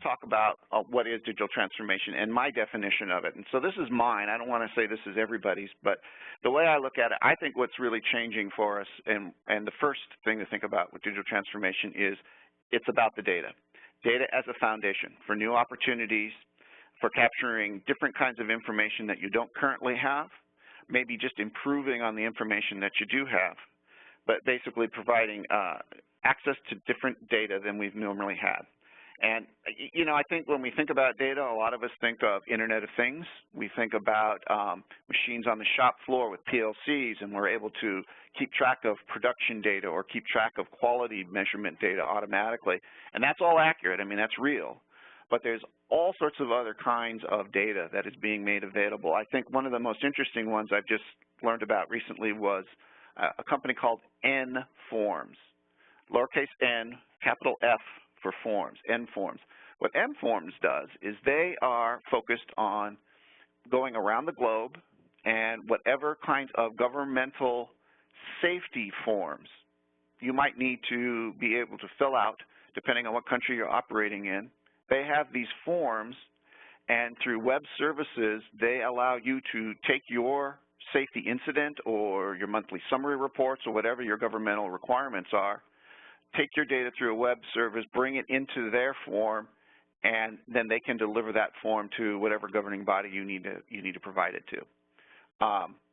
talk about what is digital transformation and my definition of it. And so this is mine. I don't want to say this is everybody's, but the way I look at it, I think what's really changing for us, and the first thing to think about with digital transformation is it's about the data. Data as a foundation for new opportunities, for capturing different kinds of information that you don't currently have, maybe just improving on the information that you do have, but basically providing access to different data than we've normally had. And, you know, I think when we think about data, a lot of us think of Internet of Things. We think about machines on the shop floor with PLCs, and we're able to keep track of production data or keep track of quality measurement data automatically. And that's all accurate. I mean, that's real. But there's all sorts of other kinds of data that is being made available. I think one of the most interesting ones I've just learned about recently was a company called nForms, lowercase n, capital F for forms, nForms. What nForms does is they are focused on going around the globe and whatever kinds of governmental safety forms you might need to be able to fill out, depending on what country you're operating in. They have these forms, and through web services, they allow you to take your safety incident or your monthly summary reports or whatever your governmental requirements are, take your data through a web service, bring it into their form, and then they can deliver that form to whatever governing body you need to provide it to.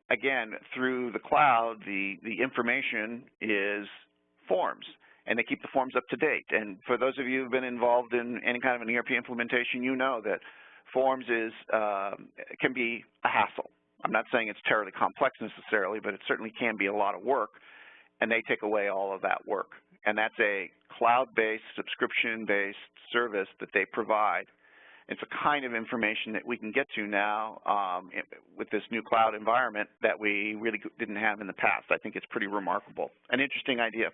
Again, through the cloud, the information is forms, and they keep the forms up to date. And for those of you who've been involved in any kind of an ERP implementation, you know that forms can be a hassle. I'm not saying it's terribly complex necessarily, but it certainly can be a lot of work, and they take away all of that work. And that's a cloud-based, subscription-based service that they provide. It's a kind of information that we can get to now with this new cloud environment that we really didn't have in the past. I think it's pretty remarkable. An interesting idea.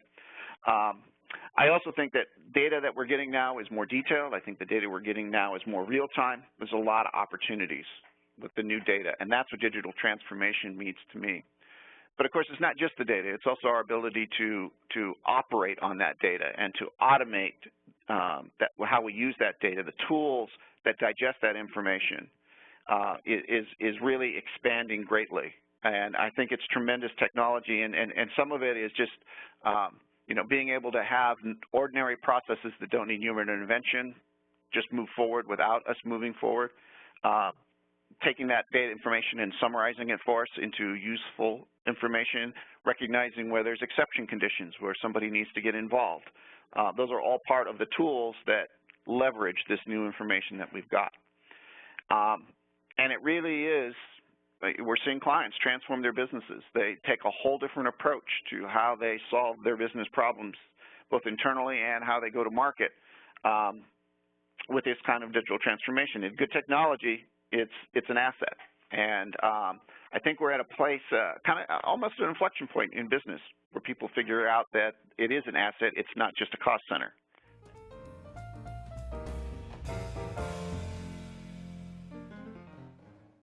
I also think that data that we're getting now is more detailed. I think the data we're getting now is more real-time. There's a lot of opportunities with the new data, and that's what digital transformation means to me. But of course, it's not just the data. It's also our ability to operate on that data and to automate how we use that data. The tools that digest that information is really expanding greatly. And I think it's tremendous technology, and some of it is just you know, being able to have ordinary processes that don't need human intervention just move forward without us moving forward. Taking that data information and summarizing it for us into useful information, recognizing where there's exception conditions, where somebody needs to get involved. Those are all part of the tools that leverage this new information that we've got. And it really is, we're seeing clients transform their businesses. They take a whole different approach to how they solve their business problems, both internally and how they go to market with this kind of digital transformation. It's good technology. It's an asset, and I think we're at a place, kind of almost an inflection point in business, where people figure out that it is an asset. It's not just a cost center.